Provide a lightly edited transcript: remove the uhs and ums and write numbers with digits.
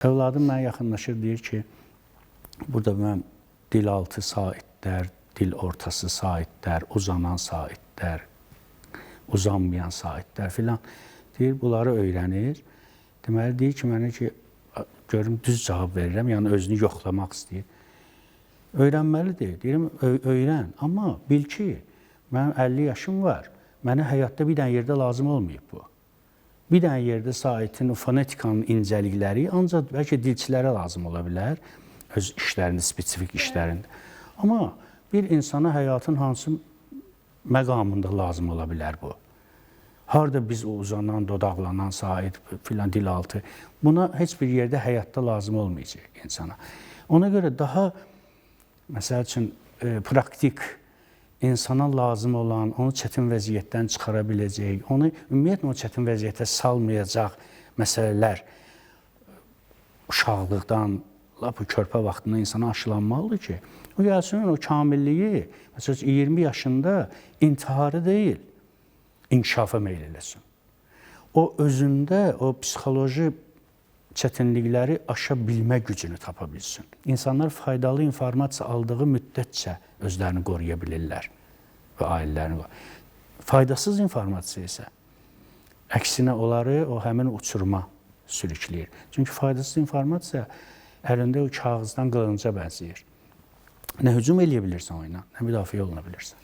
Övladım mənə yaxınlaşır, deyir ki, burada mən dilaltı saitlər, dil ortası saitlər, uzanan saitlər, uzanmayan saitlər filan deyir, bunları öyrənir. Deməli, deyir ki, mənə ki, görüm düz cavab verirəm, yəni özünü yoxlamaq istəyir. Öyrənməlidir, deyirəm, öyrən, amma bil ki, mənim 50 yaşım var, mənə həyatda bir dənə yerdə lazım olmayıb bu. Bir dənə yerdə saitin, o fonetikanın incəlikləri ancaq bəlkə dilçilərə lazım ola bilər, öz işlərində, spesifik işlərində. Amma bir insana həyatın hansı məqamında lazım ola bilər bu? Harada biz o uzanan, dodaqlanan sait filan dilaltı, buna heç bir yerdə həyatda lazım olmayacaq insana. Ona görə daha, məsəl üçün, praktik, insana lazım olan, onu çətin vəziyyətdən çıxara biləcək, onu ümumiyyətlə o çətin vəziyyətə salmayacaq məsələlər uşaqlıqdan, lap körpə vaxtında insana aşılanmalıdır ki, o gəlsin, o kamilliyi, məsələn, 20 yaşında intiharı deyil, inkişafa meyl eləsin. O özündə o psixoloji çətinlikləri aşa bilmə gücünü tapa bilsin. İnsanlar faydalı informasiya aldığı müddətcə özlərini qoruya bilirlər və ailələrini. Faydasız informasiya isə əksinə onları o həmin uçuruma sürükləyir. Çünki faydasız informasiya əlində o kağızdan qılınca bənzəyir. Nə hücum eləyə bilirsən oyuna, nə müdafiə oluna bilirsən.